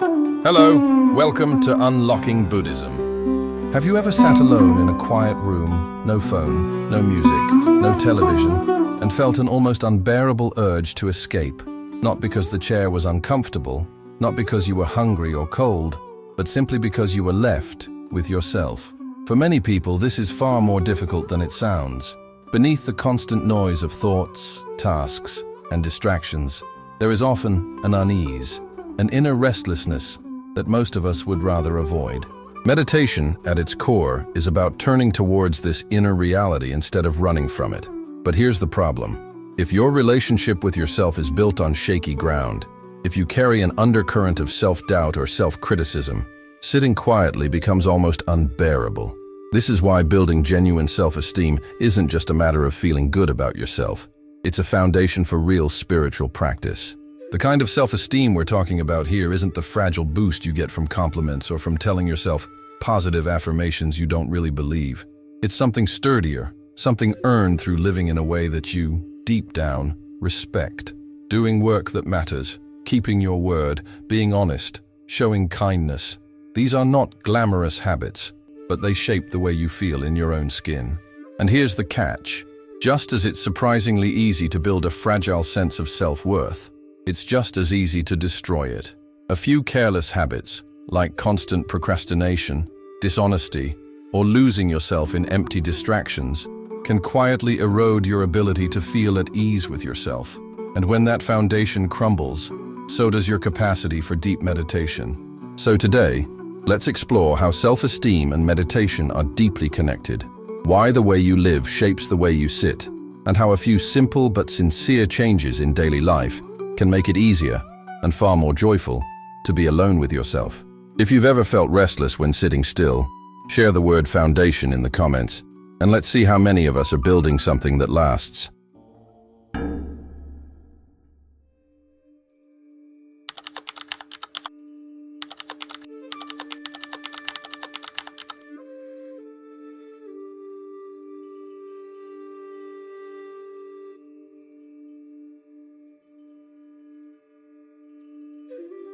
Hello, welcome to Unlocking Buddhism. Have you ever sat alone in a quiet room, no phone, no music, no television, and felt an almost unbearable urge to escape? Not because the chair was uncomfortable, not because you were hungry or cold, but simply because you were left with yourself. For many people, this is far more difficult than it sounds. Beneath the constant noise of thoughts, tasks, and distractions, there is often an unease, an inner restlessness that most of us would rather avoid. Meditation, at its core, is about turning towards this inner reality instead of running from it. But here's the problem. If your relationship with yourself is built on shaky ground, if you carry an undercurrent of self-doubt or self-criticism, sitting quietly becomes almost unbearable. This is why building genuine self-esteem isn't just a matter of feeling good about yourself. It's a foundation for real spiritual practice. The kind of self-esteem we're talking about here isn't the fragile boost you get from compliments or from telling yourself positive affirmations you don't really believe. It's something sturdier, something earned through living in a way that you, deep down, respect. Doing work that matters, keeping your word, being honest, showing kindness. These are not glamorous habits, but they shape the way you feel in your own skin. And here's the catch. Just as it's surprisingly easy to build a fragile sense of self-worth, it's just as easy to destroy it. A few careless habits, like constant procrastination, dishonesty, or losing yourself in empty distractions, can quietly erode your ability to feel at ease with yourself. And when that foundation crumbles, so does your capacity for deep meditation. So today, let's explore how self-esteem and meditation are deeply connected, why the way you live shapes the way you sit, and how a few simple but sincere changes in daily life can make it easier and far more joyful to be alone with yourself. If you've ever felt restless when sitting still, share the word foundation in the comments, and let's see how many of us are building something that lasts.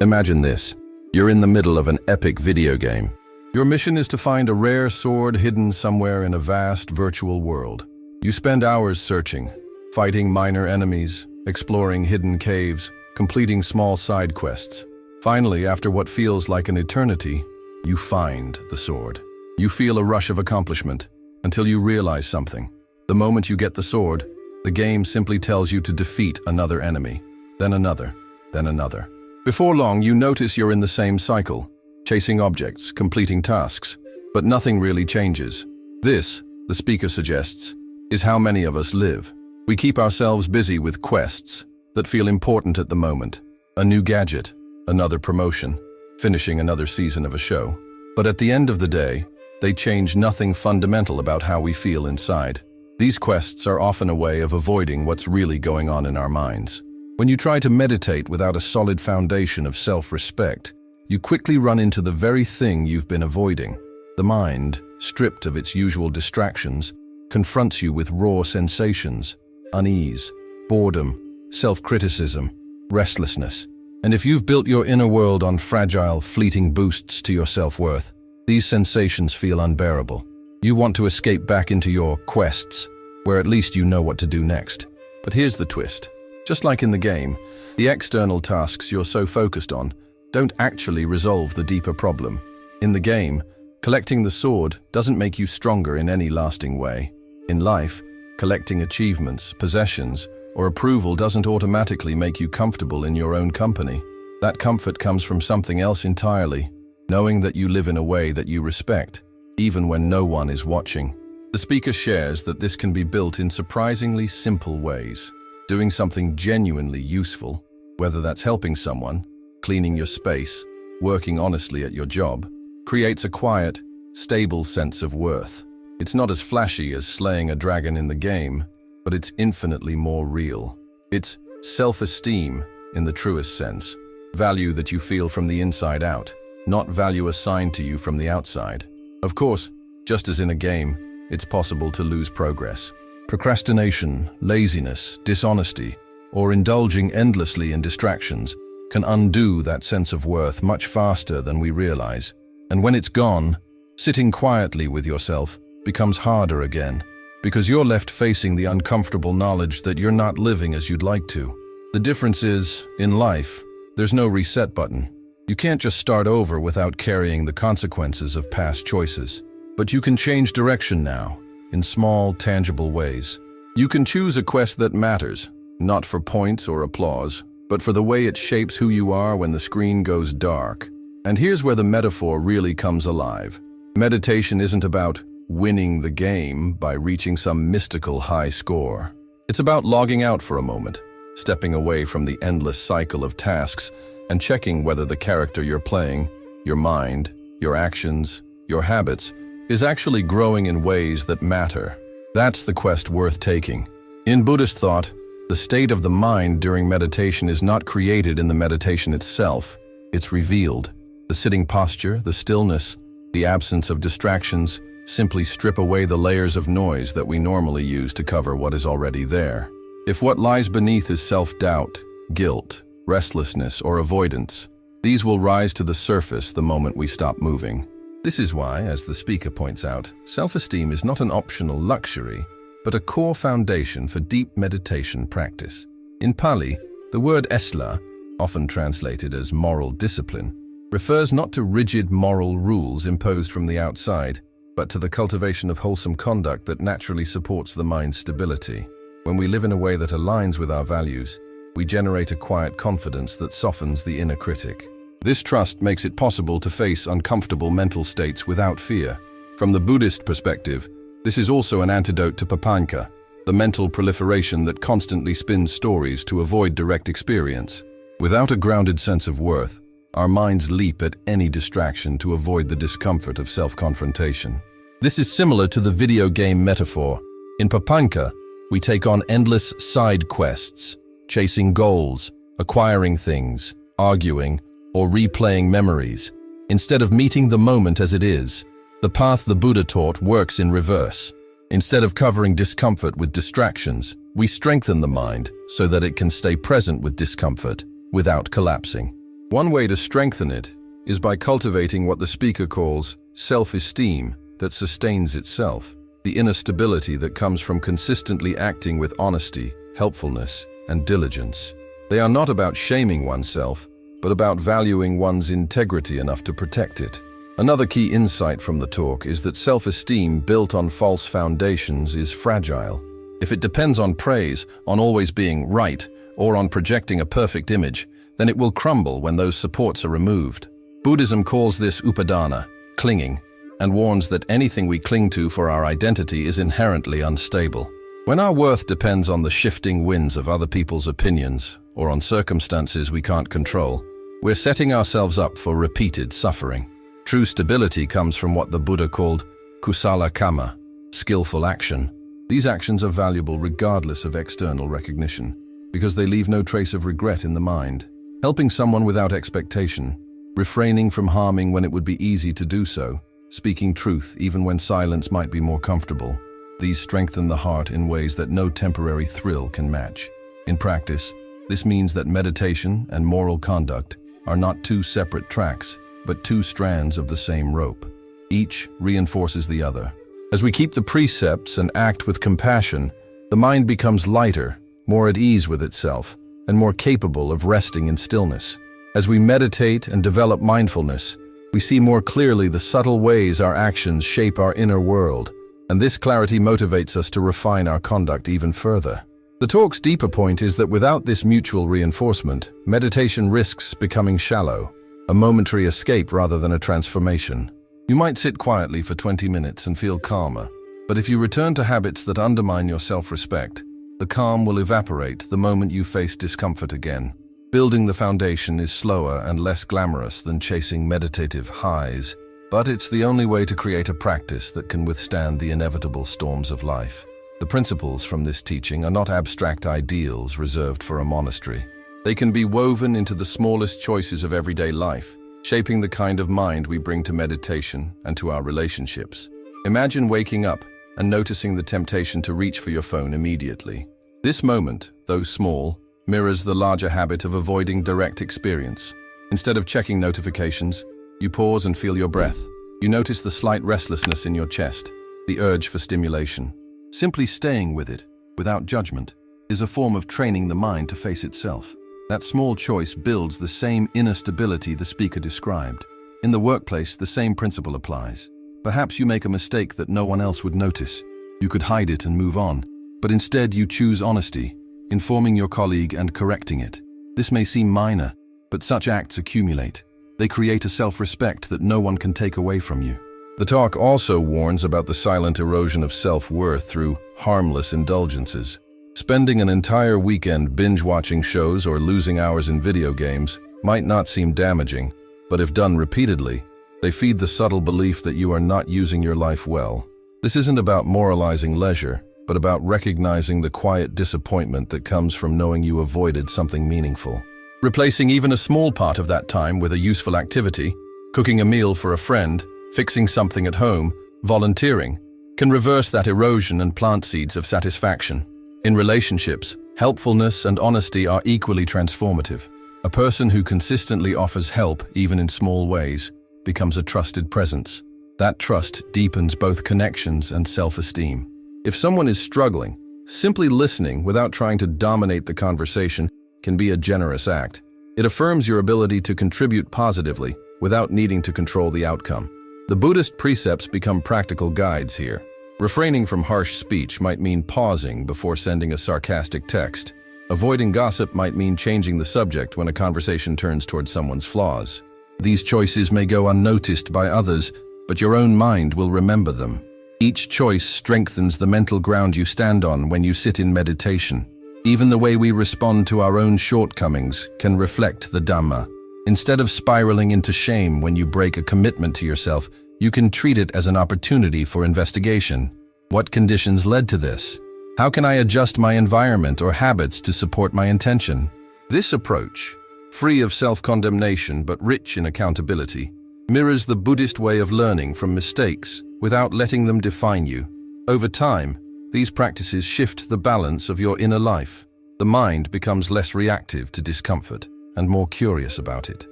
Imagine this. You're in the middle of an epic video game. Your mission is to find a rare sword hidden somewhere in a vast virtual world. You spend hours searching, fighting minor enemies, exploring hidden caves, completing small side quests. Finally, after what feels like an eternity, you find the sword. You feel a rush of accomplishment until you realize something. The moment you get the sword, the game simply tells you to defeat another enemy, then another, then another. Before long, you notice you're in the same cycle, chasing objects, completing tasks, but nothing really changes. This, the speaker suggests, is how many of us live. We keep ourselves busy with quests that feel important at the moment. A new gadget, another promotion, finishing another season of a show. But at the end of the day, they change nothing fundamental about how we feel inside. These quests are often a way of avoiding what's really going on in our minds. When you try to meditate without a solid foundation of self-respect, you quickly run into the very thing you've been avoiding. The mind, stripped of its usual distractions, confronts you with raw sensations, unease, boredom, self-criticism, restlessness. And if you've built your inner world on fragile, fleeting boosts to your self-worth, these sensations feel unbearable. You want to escape back into your quests, where at least you know what to do next. But here's the twist. Just like in the game, the external tasks you're so focused on don't actually resolve the deeper problem. In the game, collecting the sword doesn't make you stronger in any lasting way. In life, collecting achievements, possessions, or approval doesn't automatically make you comfortable in your own company. That comfort comes from something else entirely, knowing that you live in a way that you respect, even when no one is watching. The speaker shares that this can be built in surprisingly simple ways. Doing something genuinely useful, whether that's helping someone, cleaning your space, working honestly at your job, creates a quiet, stable sense of worth. It's not as flashy as slaying a dragon in the game, but it's infinitely more real. It's self-esteem in the truest sense, value that you feel from the inside out, not value assigned to you from the outside. Of course, just as in a game, it's possible to lose progress. Procrastination, laziness, dishonesty, or indulging endlessly in distractions can undo that sense of worth much faster than we realize. And when it's gone, sitting quietly with yourself becomes harder again, because you're left facing the uncomfortable knowledge that you're not living as you'd like to. The difference is, in life, there's no reset button. You can't just start over without carrying the consequences of past choices. But you can change direction now, in small, tangible ways. You can choose a quest that matters, not for points or applause, but for the way it shapes who you are when the screen goes dark. And here's where the metaphor really comes alive. Meditation isn't about winning the game by reaching some mystical high score. It's about logging out for a moment, stepping away from the endless cycle of tasks and checking whether the character you're playing, your mind, your actions, your habits, is actually growing in ways that matter. That's the quest worth taking. In Buddhist thought, the state of the mind during meditation is not created in the meditation itself. It's revealed. The sitting posture, the stillness, the absence of distractions simply strip away the layers of noise that we normally use to cover what is already there. If what lies beneath is self-doubt, guilt, restlessness, or avoidance, these will rise to the surface the moment we stop moving. This is why, as the speaker points out, self-esteem is not an optional luxury, but a core foundation for deep meditation practice. In Pali, the word esla, often translated as moral discipline, refers not to rigid moral rules imposed from the outside, but to the cultivation of wholesome conduct that naturally supports the mind's stability. When we live in a way that aligns with our values, we generate a quiet confidence that softens the inner critic. This trust makes it possible to face uncomfortable mental states without fear. From the Buddhist perspective, this is also an antidote to papanka, the mental proliferation that constantly spins stories to avoid direct experience. Without a grounded sense of worth, our minds leap at any distraction to avoid the discomfort of self-confrontation. This is similar to the video game metaphor. In papanka, we take on endless side quests, chasing goals, acquiring things, arguing, or replaying memories. Instead of meeting the moment as it is, the path the Buddha taught works in reverse. Instead of covering discomfort with distractions, we strengthen the mind so that it can stay present with discomfort without collapsing. One way to strengthen it is by cultivating what the speaker calls self-esteem that sustains itself, the inner stability that comes from consistently acting with honesty, helpfulness, and diligence. They are not about shaming oneself, but about valuing one's integrity enough to protect it. Another key insight from the talk is that self-esteem built on false foundations is fragile. If it depends on praise, on always being right, or on projecting a perfect image, then it will crumble when those supports are removed. Buddhism calls this upadana, clinging, and warns that anything we cling to for our identity is inherently unstable. When our worth depends on the shifting winds of other people's opinions, or on circumstances we can't control, we're setting ourselves up for repeated suffering. True stability comes from what the Buddha called kusala kamma, skillful action. These actions are valuable regardless of external recognition, because they leave no trace of regret in the mind. Helping someone without expectation, refraining from harming when it would be easy to do so, speaking truth even when silence might be more comfortable. These strengthen the heart in ways that no temporary thrill can match. In practice, this means that meditation and moral conduct are not two separate tracks, but two strands of the same rope. Each reinforces the other. As we keep the precepts and act with compassion, the mind becomes lighter, more at ease with itself, and more capable of resting in stillness. As we meditate and develop mindfulness, we see more clearly the subtle ways our actions shape our inner world, and this clarity motivates us to refine our conduct even further. The talk's deeper point is that without this mutual reinforcement, meditation risks becoming shallow, a momentary escape rather than a transformation. You might sit quietly for 20 minutes and feel calmer, but if you return to habits that undermine your self-respect, the calm will evaporate the moment you face discomfort again. Building the foundation is slower and less glamorous than chasing meditative highs, but it's the only way to create a practice that can withstand the inevitable storms of life. The principles from this teaching are not abstract ideals reserved for a monastery. They can be woven into the smallest choices of everyday life, shaping the kind of mind we bring to meditation and to our relationships. Imagine waking up and noticing the temptation to reach for your phone immediately. This moment, though small, mirrors the larger habit of avoiding direct experience. Instead of checking notifications, you pause and feel your breath. You notice the slight restlessness in your chest, the urge for stimulation. Simply staying with it, without judgment, is a form of training the mind to face itself. That small choice builds the same inner stability the speaker described. In the workplace, the same principle applies. Perhaps you make a mistake that no one else would notice. You could hide it and move on, but instead you choose honesty, informing your colleague and correcting it. This may seem minor, but such acts accumulate. They create a self-respect that no one can take away from you. The talk also warns about the silent erosion of self-worth through harmless indulgences. Spending an entire weekend binge-watching shows or losing hours in video games might not seem damaging, but if done repeatedly, they feed the subtle belief that you are not using your life well. This isn't about moralizing leisure, but about recognizing the quiet disappointment that comes from knowing you avoided something meaningful. Replacing even a small part of that time with a useful activity, cooking a meal for a friend, fixing something at home, volunteering, can reverse that erosion and plant seeds of satisfaction. In relationships, helpfulness and honesty are equally transformative. A person who consistently offers help, even in small ways, becomes a trusted presence. That trust deepens both connections and self-esteem. If someone is struggling, simply listening without trying to dominate the conversation can be a generous act. It affirms your ability to contribute positively without needing to control the outcome. The Buddhist precepts become practical guides here. Refraining from harsh speech might mean pausing before sending a sarcastic text. Avoiding gossip might mean changing the subject when a conversation turns towards someone's flaws. These choices may go unnoticed by others, but your own mind will remember them. Each choice strengthens the mental ground you stand on when you sit in meditation. Even the way we respond to our own shortcomings can reflect the Dhamma. Instead of spiraling into shame when you break a commitment to yourself, you can treat it as an opportunity for investigation. What conditions led to this? How can I adjust my environment or habits to support my intention? This approach, free of self-condemnation but rich in accountability, mirrors the Buddhist way of learning from mistakes without letting them define you. Over time, these practices shift the balance of your inner life. The mind becomes less reactive to discomfort and more curious about it.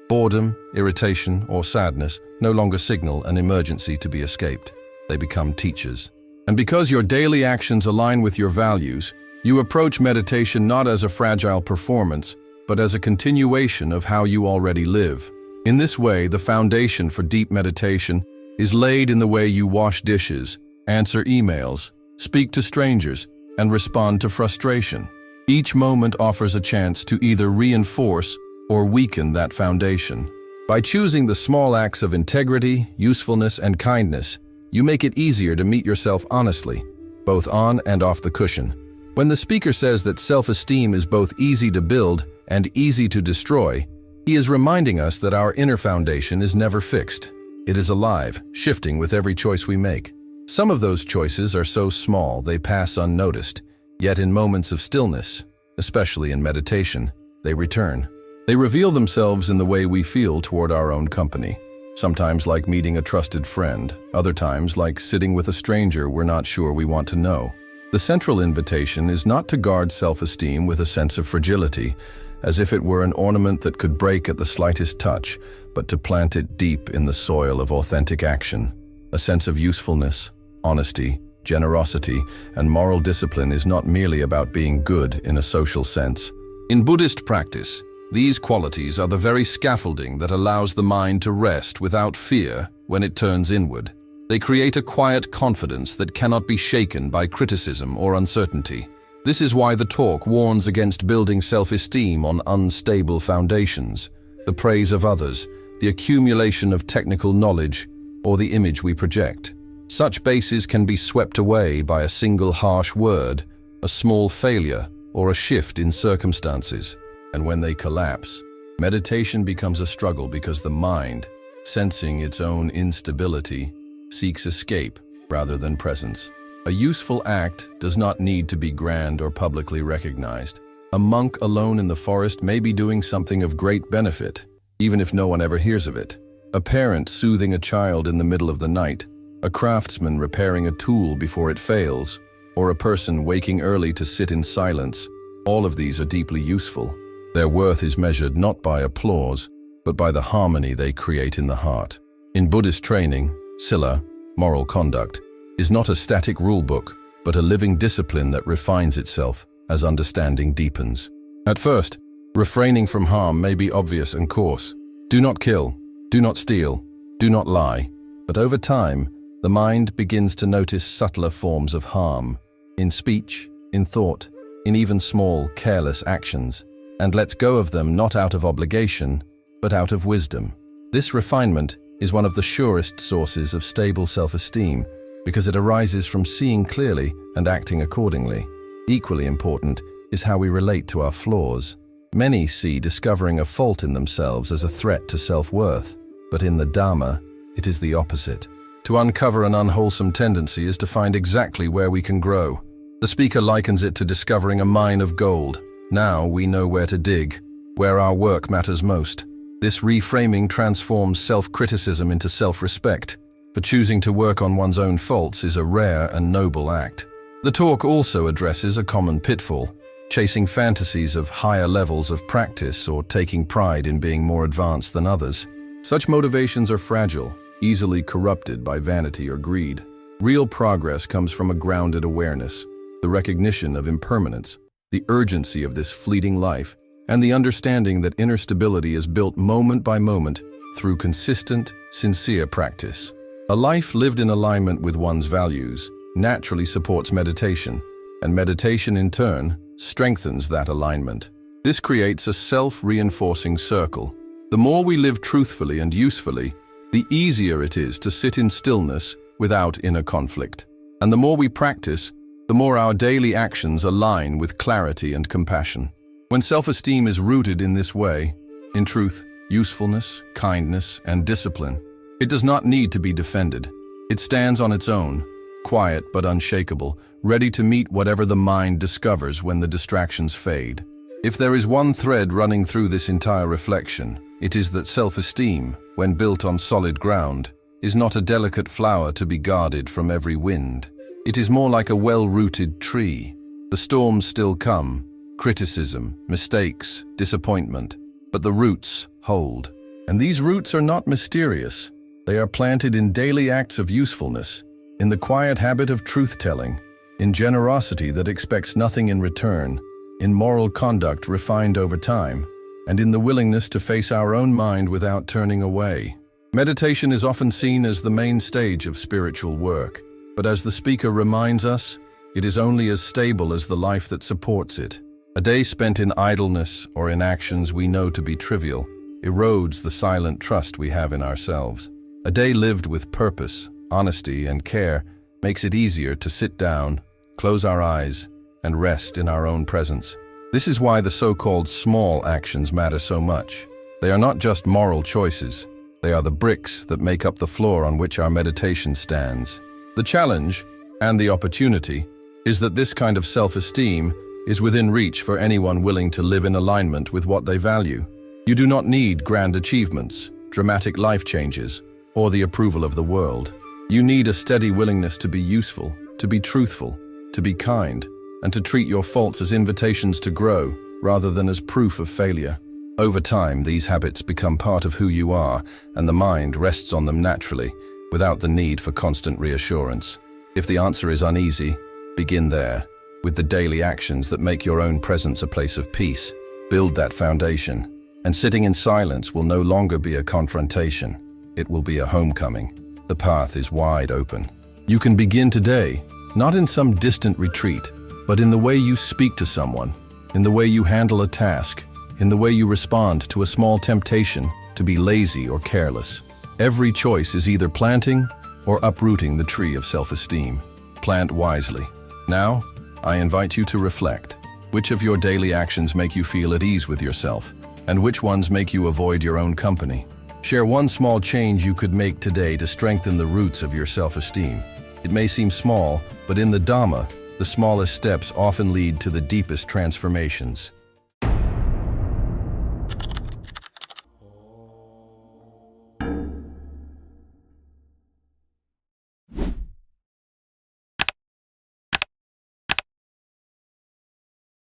Boredom, irritation, or sadness no longer signal an emergency to be escaped. They become teachers. And because your daily actions align with your values, you approach meditation not as a fragile performance, but as a continuation of how you already live. In this way, the foundation for deep meditation is laid in the way you wash dishes, answer emails, speak to strangers, and respond to frustration. Each moment offers a chance to either reinforce or weaken that foundation. By choosing the small acts of integrity, usefulness, and kindness, you make it easier to meet yourself honestly, both on and off the cushion. When the speaker says that self-esteem is both easy to build and easy to destroy, he is reminding us that our inner foundation is never fixed. It is alive, shifting with every choice we make. Some of those choices are so small they pass unnoticed, yet in moments of stillness, especially in meditation, they return. They reveal themselves in the way we feel toward our own company. Sometimes like meeting a trusted friend, other times like sitting with a stranger we're not sure we want to know. The central invitation is not to guard self-esteem with a sense of fragility, as if it were an ornament that could break at the slightest touch, but to plant it deep in the soil of authentic action. A sense of usefulness, honesty, generosity, and moral discipline is not merely about being good in a social sense. In Buddhist practice, these qualities are the very scaffolding that allows the mind to rest without fear when it turns inward. They create a quiet confidence that cannot be shaken by criticism or uncertainty. This is why the talk warns against building self-esteem on unstable foundations, the praise of others, the accumulation of technical knowledge, or the image we project. Such bases can be swept away by a single harsh word, a small failure, or a shift in circumstances. And when they collapse, meditation becomes a struggle because the mind, sensing its own instability, seeks escape rather than presence. A useful act does not need to be grand or publicly recognized. A monk alone in the forest may be doing something of great benefit, even if no one ever hears of it. A parent soothing a child in the middle of the night, a craftsman repairing a tool before it fails, or a person waking early to sit in silence All of these are deeply useful. Their worth is measured not by applause, but by the harmony they create in the heart. In Buddhist training, sila, moral conduct, is not a static rulebook, but a living discipline that refines itself as understanding deepens. At first, refraining from harm may be obvious and coarse. Do not kill, do not steal, do not lie. But over time, the mind begins to notice subtler forms of harm, in speech, in thought, in even small, careless actions, and lets go of them not out of obligation, but out of wisdom. This refinement is one of the surest sources of stable self-esteem because it arises from seeing clearly and acting accordingly. Equally important is how we relate to our flaws. Many see discovering a fault in themselves as a threat to self-worth, but in the Dharma, it is the opposite. To uncover an unwholesome tendency is to find exactly where we can grow. The speaker likens it to discovering a mine of gold. Now we know where to dig, where our work matters most. This reframing transforms self-criticism into self-respect, for choosing to work on one's own faults is a rare and noble act. The talk also addresses a common pitfall, chasing fantasies of higher levels of practice or taking pride in being more advanced than others. Such motivations are fragile, easily corrupted by vanity or greed. Real progress comes from a grounded awareness, the recognition of impermanence, the urgency of this fleeting life, and the understanding that inner stability is built moment by moment through consistent, sincere practice. A life lived in alignment with one's values naturally supports meditation, and meditation in turn strengthens that alignment. This creates a self-reinforcing circle. The more we live truthfully and usefully, the easier it is to sit in stillness without inner conflict. And the more we practice, the more our daily actions align with clarity and compassion. When self-esteem is rooted in this way, in truth, usefulness, kindness, and discipline, it does not need to be defended. It stands on its own, quiet but unshakable, ready to meet whatever the mind discovers when the distractions fade. If there is one thread running through this entire reflection, it is that self-esteem, when built on solid ground, is not a delicate flower to be guarded from every wind. It is more like a well-rooted tree. The storms still come, criticism, mistakes, disappointment, but the roots hold. And these roots are not mysterious. They are planted in daily acts of usefulness, in the quiet habit of truth-telling, in generosity that expects nothing in return, in moral conduct refined over time, and in the willingness to face our own mind without turning away. Meditation is often seen as the main stage of spiritual work, but as the speaker reminds us, it is only as stable as the life that supports it. A day spent in idleness or in actions we know to be trivial erodes the silent trust we have in ourselves. A day lived with purpose, honesty, and care makes it easier to sit down, close our eyes, and rest in our own presence. This is why the so-called small actions matter so much. They are not just moral choices. They are the bricks that make up the floor on which our meditation stands. The challenge, and the opportunity, is that this kind of self-esteem is within reach for anyone willing to live in alignment with what they value. You do not need grand achievements, dramatic life changes, or the approval of the world. You need a steady willingness to be useful, to be truthful, to be kind, and to treat your faults as invitations to grow, rather than as proof of failure. Over time, these habits become part of who you are, and the mind rests on them naturally, without the need for constant reassurance. If the answer is uneasy, begin there, with the daily actions that make your own presence a place of peace. Build that foundation, and sitting in silence will no longer be a confrontation. It will be a homecoming. The path is wide open. You can begin today, not in some distant retreat, but in the way you speak to someone, in the way you handle a task, in the way you respond to a small temptation to be lazy or careless. Every choice is either planting or uprooting the tree of self-esteem. Plant wisely. Now, I invite you to reflect. Which of your daily actions make you feel at ease with yourself, and which ones make you avoid your own company? Share one small change you could make today to strengthen the roots of your self-esteem. It may seem small, but in the Dhamma, the smallest steps often lead to the deepest transformations.